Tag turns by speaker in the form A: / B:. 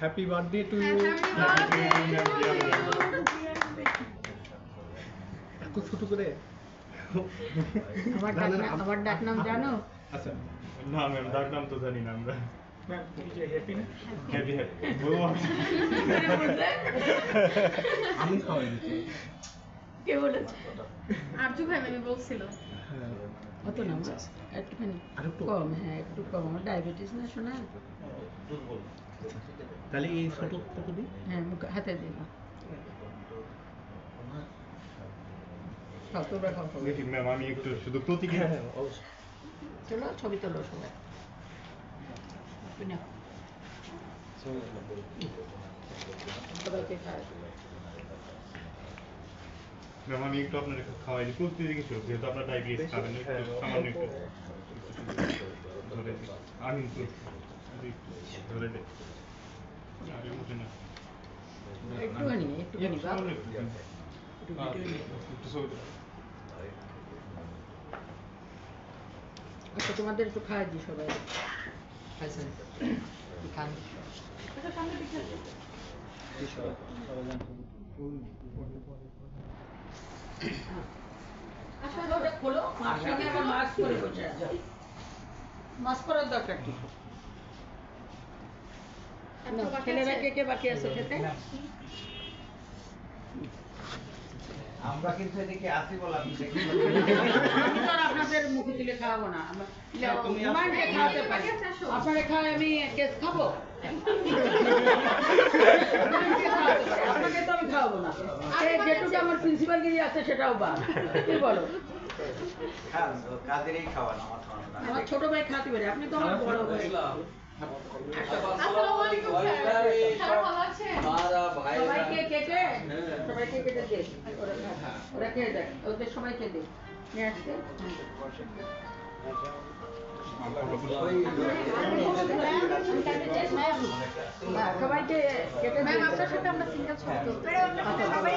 A: Happy birthday to you. এত ছোট করে
B: আমার ডাক নাম জানো?
A: আচ্ছা
C: না ম্যাম ডাক নাম তো জানি না আমরা।
A: ম্যাম হ্যাপি না
C: হ্যাপি
A: আমি খাওয়াই দিচ্ছি।
B: কে বলেছে?
D: আরজু ভাই আমি বলছিল।
B: অত না একটুখানি
A: আরেকটু
B: কম, হ্যাঁ একটু কম। আমার ডায়াবেটিস না শোনা।
A: তাহলে এই ছোট টুকু দিই।
B: হ্যাঁ মুখে হাতে দিই না। খাও তোমরা খাও সবাই।
C: দেখি ম্যাম আমি একটু শুধু প্রতীকী
B: চলো ছবি তোলো সবাই। না সবাইকে খায়।
C: ম্যাম আমি একটু আপনার খাওয়াই দিই প্রতীকী কিছু যেহেতু আপনার ডায়াবেটিস খাবেন একটু সামান্য একটু ধরে দিই আমি ধরে দিই আরে মুখে না
B: একটুখানি বাপ।
C: একটু ছবি তুলো।
B: আচ্ছা তোমাদের একটু খাওয়াই দিই সবাই। খাইছেন খান। আসলে ওটা খোলো, মাঝখানে আবার মাস্ক করে বসে আছে। মাস্ক করার দরকার কি? ছেলেরা কে কে বাকি আছে খেতে?
E: আমরা কিন্তু এদিকে আসি বলে আপনি দেখি
B: আমি তো আর আপনাদের মুখে তুলে খাওয়াবো না। হুমায়ুনকে খাওয়াতে পারি। আপনারা খাওয়াই আমি কেস খাবো? আপনাকে তো আমি খাওয়াবো না। যেটুকু আমার প্রিন্সিপালগিরি আছে সেটাও বাদ। কি বলো?
E: খান কাদেরই খাওয়ানো আমার খাওয়ানো না।
B: আমার ছোট ভাই খাওয়াতে পারে, আপনি তো আমার বড় ভাই।
D: আসসালামু আলাইকুম স্যার। স্যার ভালো আছেন?
B: সবাইকে কেটে দে। ওরা খেয়ে দেয়, ওদের সবাইকে দে। নিয়ে আসতে সবাইকে কেটে
D: ম্যাম আপনার সাথে আমরা সিঙ্গেল ছবি তুলতে।
B: সবাই